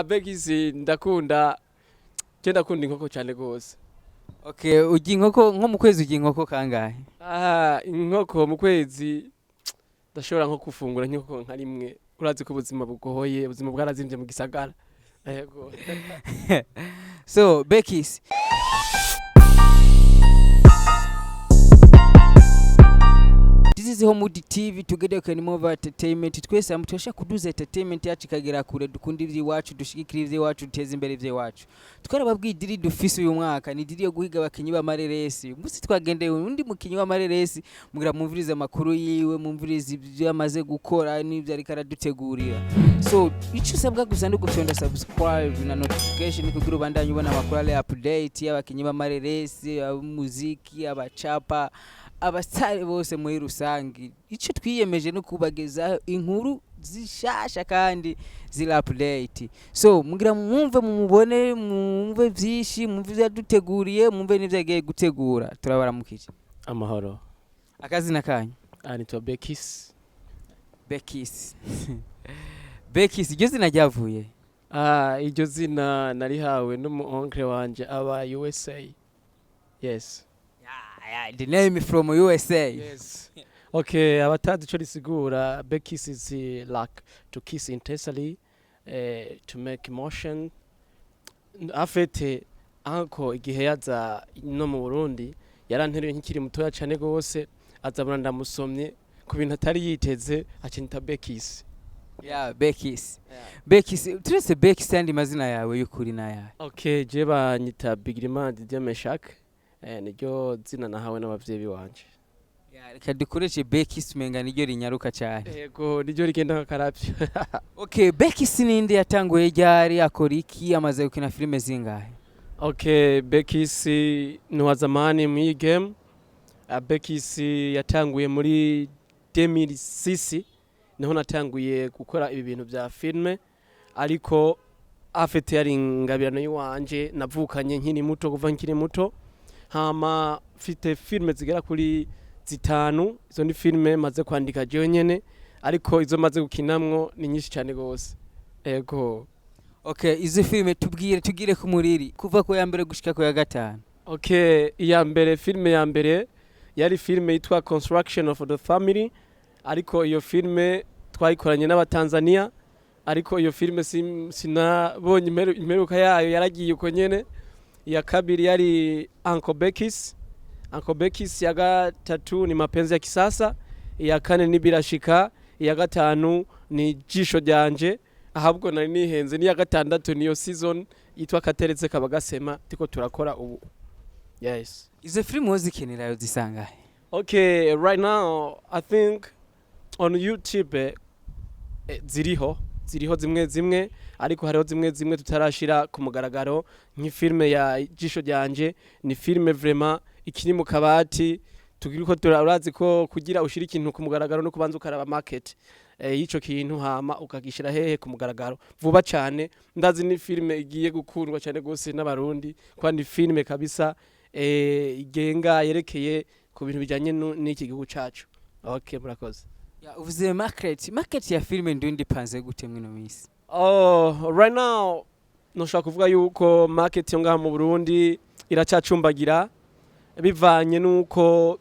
Bekiss ndakunda inkoko cyane gose. Okay, ujya inkoko nko mu kwezi ujya inkoko kangahe? Inkoko mu kwezi ndashobora nko kufungura nk'inkoko nka rimwe. Urazi ko ubuzima bugoye, ubuzima bwarazimvye mu gisagara. Yego. So, Bekiss. This is Homewood TV together can move entertainment. Twese amutosha kuduza entertainment yacu ikagera kure dukunda iwacu dushigikira iwacu duteza imbere iwacu. Twarababwiye diri dufise uyu mwaka ni diri yo guhiga abakinyi b'amareresi. Musi twagendeye undi mukinyi w'amareresi mugira mumvirize amakuru yiwe mumvirize ibyo yamaze gukora n'ibyo ari karadutegurira. So icyo usabwa gusa no gufyonda subscribe na notification kugira ubandanye ubona amakuru ale update y'abakinyi b'amareresi, muziki, abacapa abasare bose muri rusangi. Icyo twiyemeje no kubageza inkuru zishasha kandi zira update. So mugira mwumve mumubone mwumve vyishi mwumve yaduteguriye mwumve n'ivyo yagiye gutegura. Turabaramukije. Amahoro. Akazina kanyu? Anitwa Bekiss. Bekiss. Bekiss iryo zina ryavuye? Iryo zina narihawe n'umuonkle wanje aba USA. Yes. Yeah, the name is from USA. Yes. Okay, abatazi ico risigura, Bekiss is like to kiss intensely, to make emotion. Afete anko igihe yaza no mu Burundi yarantereye nkiri mutoya cyane gose azabona ndamusomye ku bintu atari yiteze acinta Bekiss. Yeah, Bekiss. Yeah. Bekiss, turese Bekiss andi mazina yawe y'ukuri na yawe. Okay, je banyita Bigirima Didier Meshak. Niryo zina nahawe n'abavyeyi wanje. Reka dukoreshe Bekiss menga niryo rinyaruka cyane. Yego niryo rigenda nk'akaravyo. Okay, Bekiss ninde yatanguye ryari akora iki amaze gukina filime zingahe? Okay, Bekiss ni wa zamani mu game. Bekiss yatanguye muri 2006 niho natanguye gukora ibi bintu bya filme ariko afite yari ingabirano yiwanje navukanye nkiri muto kuva nkiri muto. Hama fite filme zigera kuri zitanu izo ni filme maze kwandika jewe nyene ariko izo maze gukinamwo ni nyinshi cyane gose. Yego. Okay, izo filme tugire ku muriri kuva ko ya mbere gushika ko ya gatanu. Okay, filme ya mbere yari filme yitwa Construction of the Family ariko iyo filme twayikoranye n'abatanzania ariko iyo filme sinabonye imperuka yayo yaragiye uko nyene. Ya kabiri yari Uncle Bekiss ya gatatu ni mapenzi ya kisasa, ya kane ni birashika, ya gatanu ni jisho ryanje ahabwo nari nihenze, ni ya gatandatu niyo season yitwa kateretse kabagasema tiko turakora ubu. Yes. Izo film wozikenera yo zisanga? Okay, right now I think on YouTube ziriho zimwe ariko hariho zimwe tutarashira ku mugaragaro nk'ifilme ya jisho ryanje ni filme vraiment ikiri mu kabati tugiriko turazi ko kugira ushira ikintu ku mugaragaro no kubanza ukaraba market yico kintu hama ukagishira hehe ku mugaragaro vuba cyane. Ndazi ni filme igiye gukundwa cyane gose n'abarundi kwandi filme kabisa igenga yerekeye ku bintu bijanye n'iki gihugu cacu. Okay, murakoze. Ya uvuze market ya filme ndundi panze gute mwino misi? Right now noshaka kuvuga yuko market yo ngaha mu Burundi iracacumbagira bivanye nuko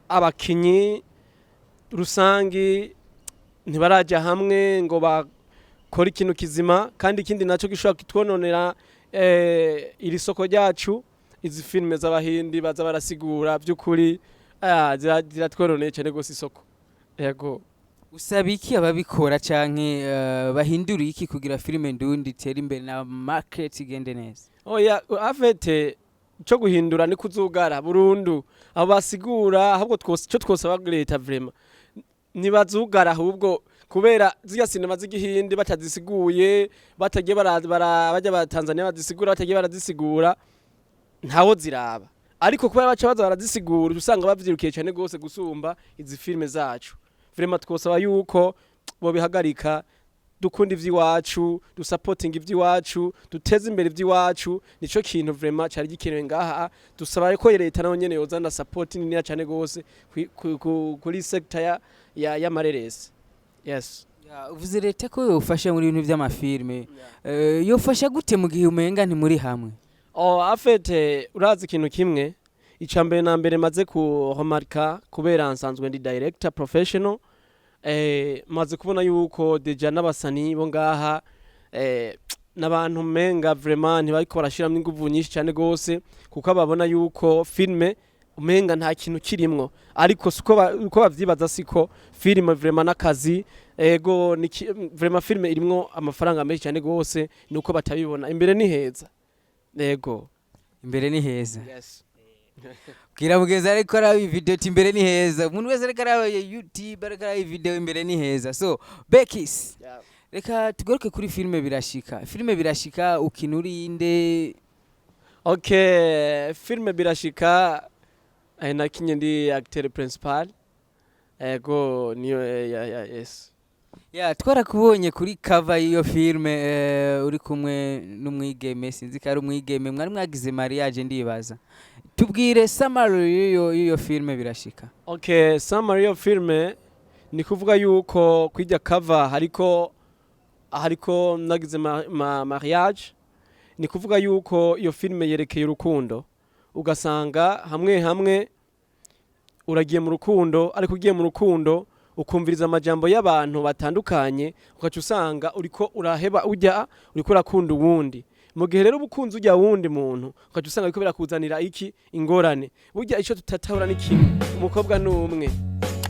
abakinyi rusangi ntibaraja hamwe ngo bakora ikintu kizima kandi ikindi naco gishobora kitwononera iri soko ryacu. Izi filme z'abahindi baza barasigura by'ukuri ziratwononeye cyane gose isoko. Yego. Usaba iki ababikora canke bahindura iki kugira filme ndundi tera imbere na market igende neza? Oya afete cyo guhindura ni kuzugara burundu abo basigura ahubwo twosaba leta vraiment nibazugara ahubwo kubera ziya sinema z'igihindi batazisiguye batagiye bajya ba Tanzania bazisigura batagiye barazisigura ntawo ziraba ariko kubera baca baza barazisigura usanga bavyirukiye cyane gose gusumba izi filme zacu. Vraiment twosaba yuko bo bihagarika dukunda ivy'iwacu dusupporting ivy'iwacu duteze imbere ivy'iwacu nico kintu vraiment cyari gikenewe ngaha. Dusaba ko leta nayo nyene yozana support nini cyane gose kuri sector ya mareresi. Yes. uvuze leta ko yofasha muri ibintu by'amafilme yofasha gute mu gihe umenga ntimuri hamwe? Afete urazi ikintu kimwe icambere na mbere maze ku remarka kubera nsanzwe ndi director professional maze kubona yuko deja n'abasani bo ngaha n'abantu menga vraiment ntibariko barashiramo inguvu nyinshi cyane gose kuko babona yuko filme umenga nta kintu kirimwo ariko uko bavyibaza siko filme vraiment nakazi ego vraiment filme irimwo amafaranga menshi cyane gose nuko batabibona imbere ni heza ego imbere ni heza. Yes. Kira mugeza ariko ara video imbere ni heza umuntu wese ariko ara YouTube ariko ara video imbere ni heza. So Bekiss, reka tugaruke kuri filme birashika ukinuri inde? Okay, filme birashika nakinye ndi acteur principal ego niyo yes. Twarakubonye kuri cover y'iyo filme uri kumwe n'umwigeme sinzi ko ari umwigeme mwari mwagize mariage ndibaza. Tubwire summary y'iyo filme birashika. Okay, summary y'iyo filme ni kuvuga yuko kwijya cover hariko nagize mariage, ni kuvuga yuko iyo filme yerekeye urukundo ugasanga hamwe uragiye mu rukundo ariko ugiye mu rukundo ukumviriza amajambo y'abantu batandukanye ukaca usanga uriko uraheba uriko urakunda uwundi mu gihe rero ubukunzi ujya wundi muntu ukaca usanga ariko birakuzanira iki ingorane burya ico tutatahura n'ikimwe umukobwa n'umwe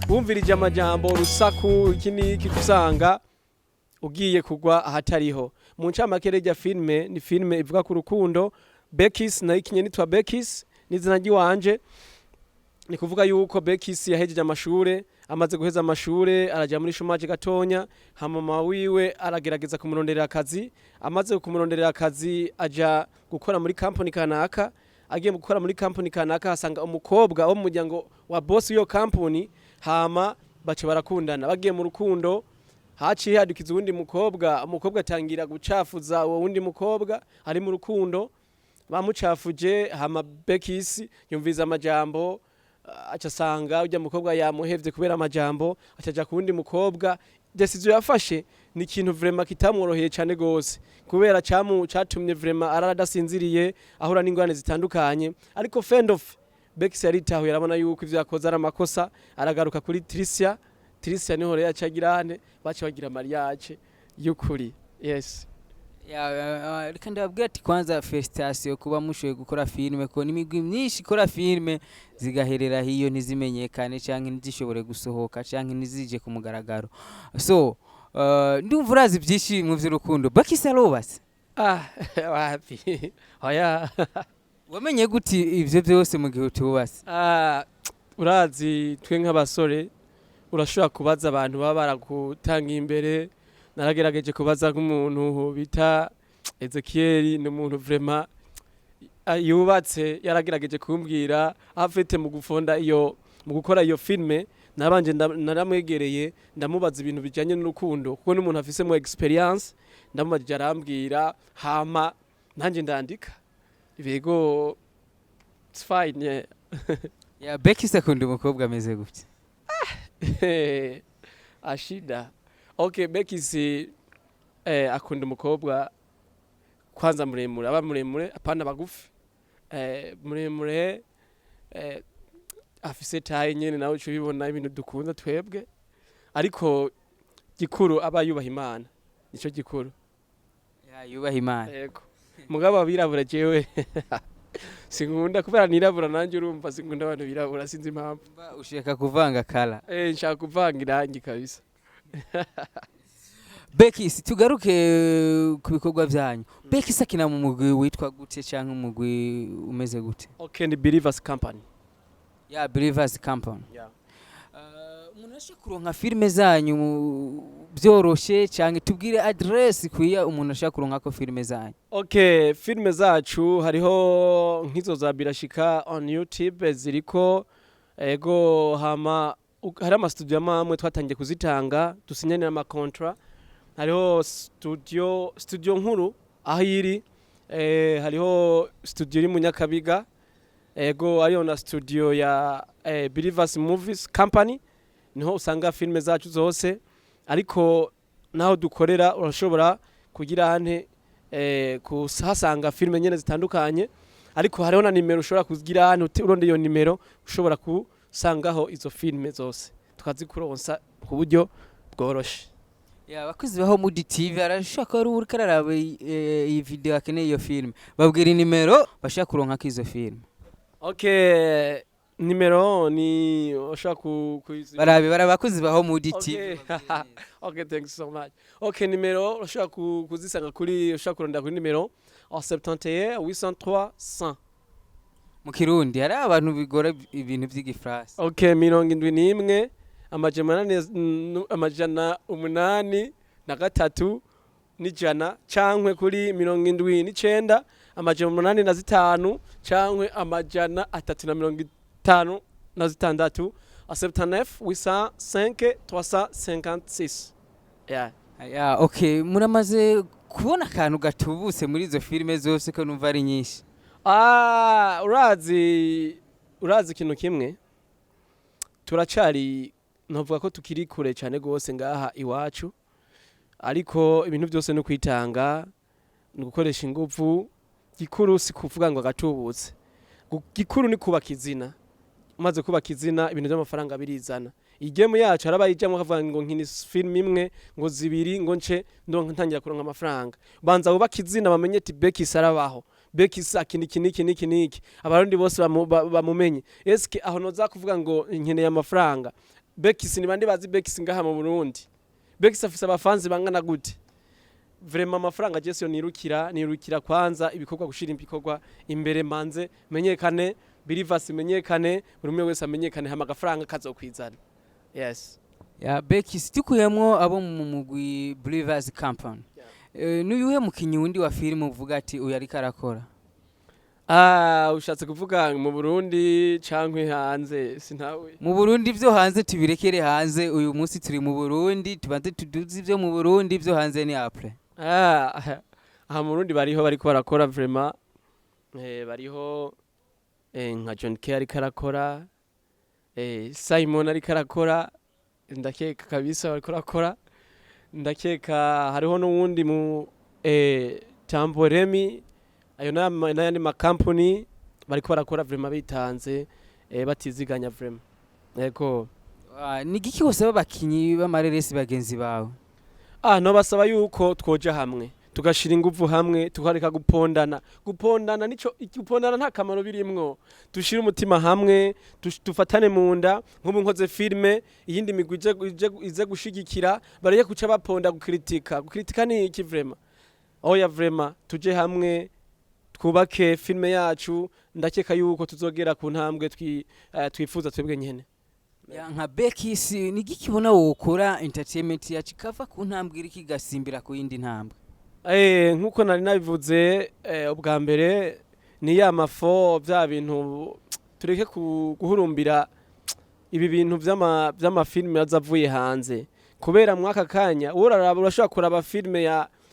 wumvirije amajambo rusaku iki niki kusanga ugiye kugwa ahatariho mu ncamake rya filme ni filme ivuga ku rukundo. Bekiss na ikinye nitwa Bekiss n'izina ry'iwanje, ni kuvuga yuko Bekiss yahejeje amashure amaze guheza amashure araja muri chômage gatonya mama wiwe aragerageza kumuronderera akazi, amaze kumuronderera akazi aja gukora muri company kanaka, agiye gukora muri company kanaka hasanga umukobwa wo mu muryango wa boss yo company hama bace barakundana bagiye mu rukundo haciye hadukiza uwundi umukobwa atangira gucafuza uwo wundi mukobwa ari mu rukundo bamucafuje hama Bekiss yumviza amajambo acasanga ujya mukobwa yamuhevye kubera amajambo acaja ku wundi mukobwa. Decision yafashe ni ikintu vraiment kitamworoheye cyane gose kubera catumye vraiment aradasinziriye ahura n'ingwane zitandukanye ariko friend of Bekiss yaritahuye arabona yuko ivyo yakoze ari amakosa aragaruka kuri Tricia niho rero yacagirane bace bagira mariage y'ukuri. Yes. Reka ndababwira ati kwanza felicitation kuba mushoboye gukora filme ko n'imigwi myinshi ikora filme zigaherera hiyo ntizimenyekane canke ntizishobore gusohoka canke ntizije ku mugaragaro. So ndumva urazi byinshi mu vy'urukundo. Bekiss arobase? Wapi oya wamenye guti ivyo byose mu gihe utubase? Urazi twe nk'abasore urashobora kubaza abantu baba baragutanga imbere. Naragerageje kubaza nk'umuntu bita Ezekiel ni umuntu vraiment yubatse yaragerageje kumbwira afite mu gukora iyo filme nabanje naramwegereye ndamubaza ibintu bijanye n'urukundo kuko n'umuntu afise mu experience ndamubaje arambwira hama nanje ndandika ibego it's fine. Bekiss akunda umukobwa ameze gute? Ashida. Okay, Bekiss akunda umukobwa kwanza muremure aba muremure apana bagufi muremure afise taye nyene nawe cyo bibona ibintu dukunda twebwe ariko gikuru aba yubaha Imana nico gikuru. Yubaha Imana. Yego mugabo abirabura jewe sinkunda kubera nirabura nanje urumva sinkunda abantu birabura sinzi impamvu. Ushaka kuvanga kala? Nshaka kuvanga irangi kabisa. Bekiss tugaruke ku bikorwa byanyu. Bekiss akina mu mugwi witwa gute canke umugwi umeze gute? Okay, ni Believers Company. Believers Company. Umuntu ashaka kuronka filme zanyu byoroshe canke tubwire address kuya umuntu ashaka kuronka ko filme zanyu? Okay, filme zacu hariho nkizo za birashika on YouTube ziriko ego hama hari ama studio amwe twatangiye kuzitanga dusinyanira ama contract. Hariho studio nkuru aho iri hariho studio iri mu Nyakabiga ego ariyo na studio ya Believers Movies Company niho usanga filme zacu zose ariko naho dukorera urashobora kugira ante kuhasanga filime nyene zitandukanye ariko hariho na nimero ushobora kugira hante uronde iyo nimero ushobora kusangaho izo filime zose tukazikuronsa ku buryo bworoshe. Ya bakozi ba Homewood TV arashaka ari uri kararaba iyi video akeneye iyo film babwira nimero bashaka kuronka izo film. Okay, nimero ni ushaka barabe barabakozi ba Homewood TV. Okay, thanks so much. Okay, nimero ushaka kuzisanga kuri ushaka kuronda kuri nimero 71 803 100 mu Kirundi hari abantu bigora ibintu by'igifrasi. Okay, 71 amajana 83 n'ijana cankwe kuri 79 amajana 85 cankwe amajana 356 79 805 356. Yeah, okay, muramaze kubona akantu gatubuse muri izo filime zose ko numva ari nyinshi. Urazi ikintu kimwe turacari novuga ko tukiri kure cyane gose ngaha iwacu ariko ibintu byose no kwitanga no gukoresha ingufu gikuru si kuvuga ngo agatubutse gikuru ni kubaka izina umaze kubaka izina ibintu by'amafaranga birizana igemu yacu arabayijamwe akavuga ngo nkini film imwe ngo zibiri ngo nce ndonka ntangira kuronka amafaranga banza ubaka izina bamenye ati Bekiss arabaho Bekiss akiniki abarundi bose bamumenye eske aho noza kuvuga ngo nkeneye amafaranga Bekiss ni bandi bazi Bekiss ngaha mu Burundi Bekiss afise abafanzi bangana gute vraiment amafaranga Jesse nirukira kwanza ibikorwa gushira ibikorwa imbere manze menyekane Believers menyekane buri umwe wese amenyekane hama agafaranga kazokwizana. Yes. Ya Bekiss tukuyemwo abo mu mugwi Believers Company. Nuyuhe mukinyi wundi wa film uvuga ati uyu ari karakora? Ushatse kuvuga mu Burundi cankwe hanze sintawe. Mu Burundi byo hanze tubirekere hanze uyu munsi turi mu Burundi tubanze tuduze ibyo mu Burundi byo hanze ni après. Aha mu Burundi bariho bariko barakora vraiment bariho nka John K ari karakora Simon ari karakora ndakeka kabisa bariko rakora ndakeka hariho n'uwundi mu Tamboremi ayo n'ayandi ma company bariko barakora vraiment bitanze batiziganya vraiment yego. Ni giki bose babakinyi b'amareresi bagenzi bawe? No basaba yuko twoja hamwe tugashira ingufu hamwe tukareka gupondana nico gupondana nta kamaro birimwo dushira umutima hamwe tufatane munda nk'ubu nkoze filme iyindi migwi ize gushigikira bariye kuca baponda gukritika ni iki vraiment oya vraiment tuje hamwe twubake filme yacu ndakeka yuko tuzogera ku ntambwe twifuza twebwe nyene. Nka Bekiss ni giki bona wokora entertainment yacu kava ku ntambwe iri kigasimbira ku yindi ntambwe? Nkuko nari nabivuze ubwa mbere ni ya mafo bya bintu tureke guhurumbira ibi bintu vy'amafilme azavuye hanze kubera mwaka kanya urashobora kuraba filme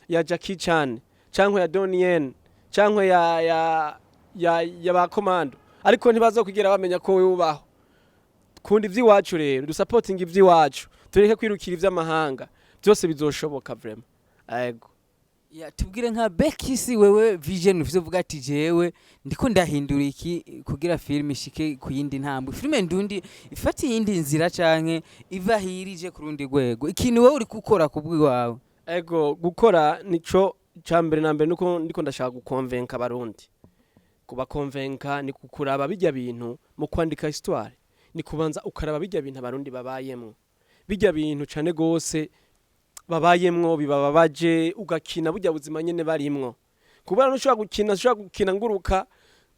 ya Jackie Chan cankwe ya Donnie Yen cankwe ya ba Commando ariko ntibazokugera bamenya ko wewe ubaho kundi ivy'iwacu rero supporting ivy'iwacu tureke kwirukira ivy'amahanga byose bizoshoboka vraiment. Yego. Ya tubwire nka Bekiss wewe vision ufite uvuga ati jewe ndiko ndahindura iki kugira film ishike ku yindi ntambwe filme ndundi ifati yindi nzira canke iva hirije ku rundi rwego ikintu wewe uri gukora kubwi wawe? Ego gukora nico cyambere nambere nuko ndiko ndashaka gukonvenka abarundi kubakonvenka ni kukuraba bijya bintu mu kwandika histoire ni kubanza ukaraba bijya bintu abarundi babayemo bijya bintu cane gose babayemwo bibababaje ugakina burya buzima nyene barimwo kubera no ushobora gukina nguruka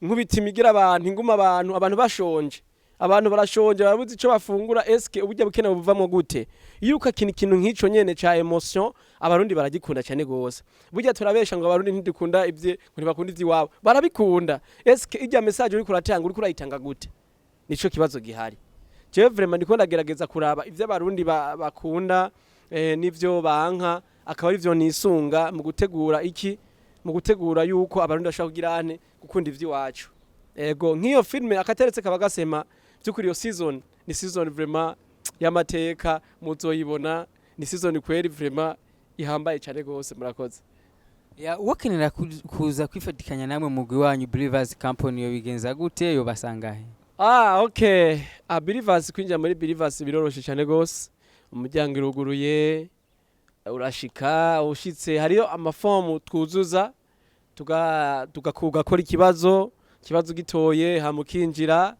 nk'ubitimigira abantu inguma abantu bashonje abantu barashonje barabuze ico bafungura eske uburya bukena buvamwo gute iyo ukakina ikintu nk'ico nyene ca emotion abarundi baragikunda cyane gose burya turabesha ngo abarundi ntidukunda ivye ngo ntibakunda ivy'iwabo barabikunda eske ijya message uri kuratanga uri kurayitanga gute nico kibazo gihari jewe vraiment ndiko ndagerageza kuraba ivyo abarundi bakunda nivyo banka akaba ari vyo nisunga mu gutegura yuko abarundi bashaka kugira ane gukunda ivy'iwacu. Ego nk'iyo filme akateretse kabagasema byukuri iyo season ni season vraiment y'amateka muzoyibona ni season kweri vraiment ihambaye cyane gose murakoze. Wakenera kuza kwifatikanya namwe mugwi wanyu Believers Company yo bigenza gute yo basangahe? Okay. Believers kwinjira muri Believers biroroshe cyane gose. Umuryango iruguruye urashika ushitse hariyo amafomu twuzuza tugakora ikibazo gitoye hamukinjira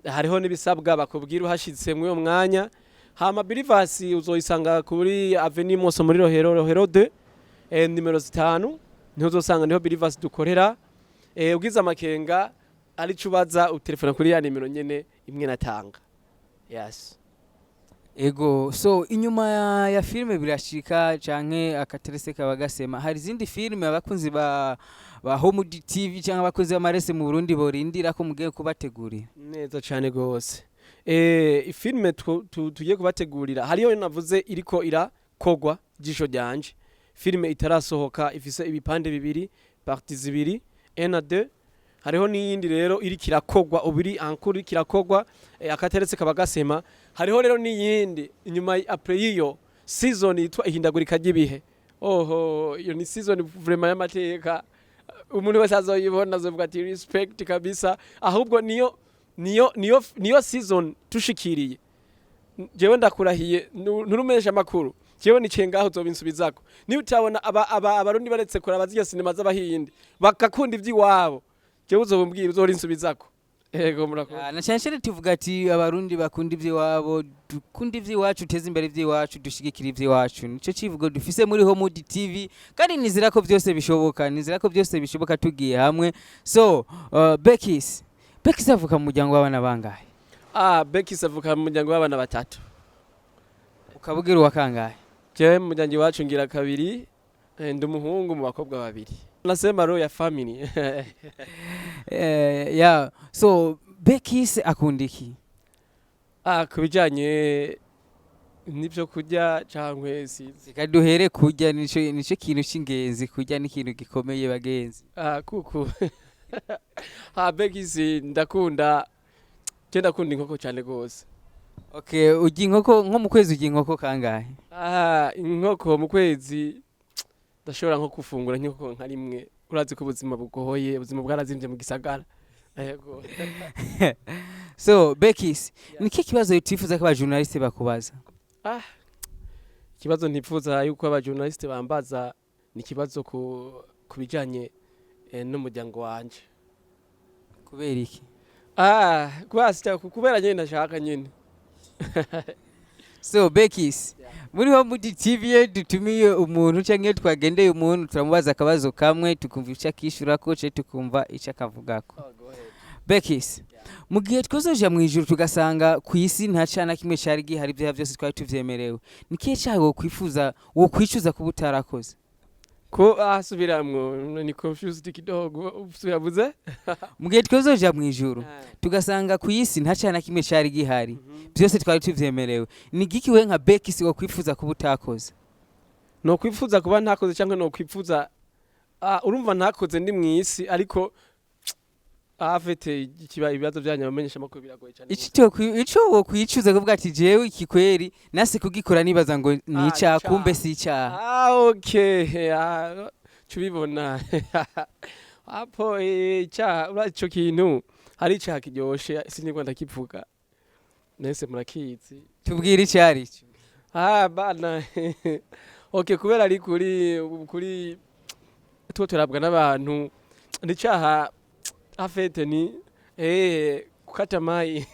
hariho nibisabwa bakubwira uhashitse mwe mwanya hama Believers uzoyisanga kuri Avenue Moso muri Rohero 2 nimero 5 ntuzosanga niho Believers dukorera ugize amakenga ari cubaza utelefona kuri ya nimero nyene imwe natanga. Yes. Ego, so inyuma ya filme birashika canke akaterese kabagasema hari izindi filme abakunzi ba Homewood TV canke abakunzi b'amarese mu Burundi borindira ko mugiye kubategurira? Neza cyane gose. Filme tugiye kubategurira hariyo navuze iriko irakogwa jisho ryanje. Filme itarasohoka ifise ibipande bibiri, parties zibiri, 1 na 2. Hariho n'iyindi rero iri kirakogwa ubiri ankuri kirakogwa akateretse kabagasema. Hariho rero n'iyindi inyuma après iyo season yitwa ihindagurika ry'ibihe. Oho iyo ni season vraiment y'amateka. Umuntu wese azoyibona azovuga ati respect kabisa. Ahubwo niyo season tushikiriye. Jewe ndakurahiye nturumesha makuru. Jewe nice ngaho uzobinsubizako. Ni utabona abarundi baretse kora baziya sinema z'abahindi bakakunda ivy'iwabo. Jewe uzobumbwira uzorinsubizako. Ego murakoze. Na cyane tuvuga ati abarundi bakunda ivy'iwabo dukunda ivy'iwacu teze imbere ivy'iwacu dushigikira ivy'iwacu. Nico civugo dufise muri Homewood TV kandi nizira ko byose bishoboka tugiye hamwe. So Bekiss avuka mu muryango w'abana bangahe? Bekiss avuka mu muryango w'abana batatu. Ukabugira wa kangahe? Je mu muryango wacu ngira kabiri ndi umuhungu mu bakobwa babiri. Nasema roho ya family. So Bekiss akundiki? Kubijanye nibyo kurya cyangwe sizi. Kaduhere kurya nico kintu cy'ingenzi kurya n'ikintu gikomeye bagenzi. Kuku. Bekiss ndakunda inkoko cyane gose. Okay, ugi inkoko nko mu kwezi ugi inkoko kangahe? Inkoko mu kwezi ndashobora nko kufungura nk'inkoko nka rimwe. Urazi ko ubuzima bugoye, ubuzima bwarazimvye mu gisagara. Yego. So Bekiss, niki kibazo utifuza ko abajournaliste bakubaza? Kibazo ntifuza yuko abajournaliste bambaza ni kibazo kubijanye n'umuryango wanje. Kubera iki? Kubera nyene ndashaka nyene. So Bekiss, muri Homewood TV dutumiye umuntu canke twagendeye umuntu turamubaza akabazo kamwe tukumva ica kishura ko ce tukumva ica kavugako. Bekiss, mu gihe twozoja mu ijuru tugasanga ku isi nta cana kimwe cyari gihari bya byose twari tuvyemerewe. Nikiye cyago kwifuza wo kwicuza kuba utarakoze? Ko asubiramwo ni confused kidogo usurabuze. Mu gihe twozoja mu ijuru tugasanga ku isi nta cana kimwe cyari gihari byose twari tuvyemerewe. Ni giki we nka Bekiss wo kwifuza kuba utakoze? No kwifuza kuba ntakoze cyangwa no kwifuza urumva ntakoze ndi mu isi ariko afite ibibazo byanya bamenyesha makuru biragoye cyane. Ico wo kwicuza kuvuga ati jewe iki kweri nase kugikora nibaza ngo ni icyaha kumbe si icyaha. Okay. Cubibona. Apo icyaha uraco kintu hari icyaha kiryoshe sinigwa ndakivuga. Nese murakizi. Tubwira icyari cyo. Bana. Okay kubera ari kuri turabwa n'abantu n'icyaha afete ni kukata mai.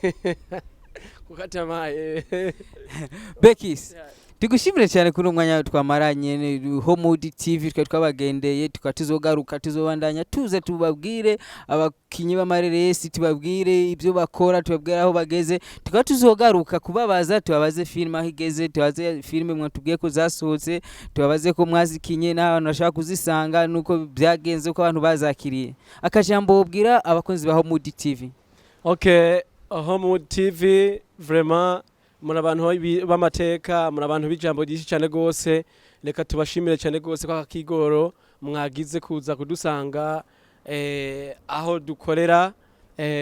Bekiss, tugushimire cyane kuri umwanya twamaranye Homewood TV twabagendeye tukatuzogaruka tuzobandanya tuze tubabwire abakinyi b'amareresi tubabwire ibyo bakora tubabwira aho bageze tukatuzogaruka kubabaza tubabaze film aho igeze tubaze film mwe tubwiye ko zasohotse tubabaze ko mwazikinye n'abantu bashaka kuzisanga nuko byagenze ko abantu bazakiriye akajambo ubwira abakunzi ba Homewood TV. Okay, Homewood TV vraiment muri abantu b'amateka muri abantu b'ijambo ryinshi cyane gose reka tubashimire cyane gose kwa kigoro mwagize kuza kudusanga aho dukorera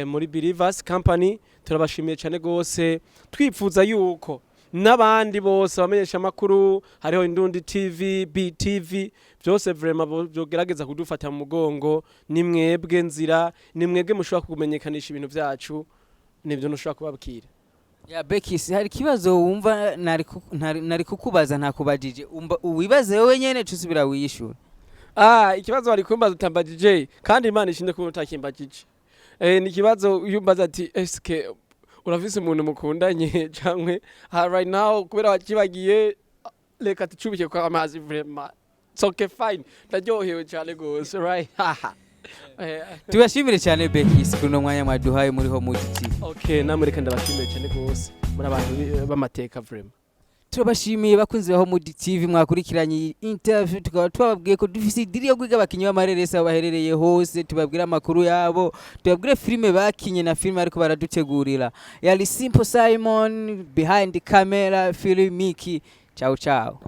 muri Believers Company turabashimiye cyane gose twifuza yuko n'abandi bose bamenyesha makuru hariho Indundi TV, BTV byose vraiment byogerageza kudufata mu mugongo ni mwebwe nzira ni mwebwe mushobora kumenyekanisha ibintu byacu nibyo nushobora kubabwira. Ya Bekiss hari kibazo wumva nari kukubaza ntakubajije uwibaze wewe nyene tusubira wiyishura. Ikibazo bari kumbaza utambajije kandi Imana ishinde ko utakimbajije. Ni kibazo uyumbaza ati eske urafise umuntu mukundanye cyangwe right now kubera wakibagiye reka tucubike kwa amazi vraiment. It's okay fine. Ndaryohewe cyane gose right. Tubashimire cyane Bekiss kuno mwanya mwaduhaye muri Homewood TV. Okay, namwe reka ndabashimire cyane gose. Muri abantu bamateka vraiment. Turabashimiye bakunzi ba Homewood TV mwakurikiranye interview tukaba twababwiye ko dufise idiri yo kwiga abakinyi b'amareresi baherereye hose tubabwira amakuru yabo tubabwire filime bakinye na filime ariko baradutegurira. Yali Simple Simon behind the camera Philip Miki. Ciao ciao.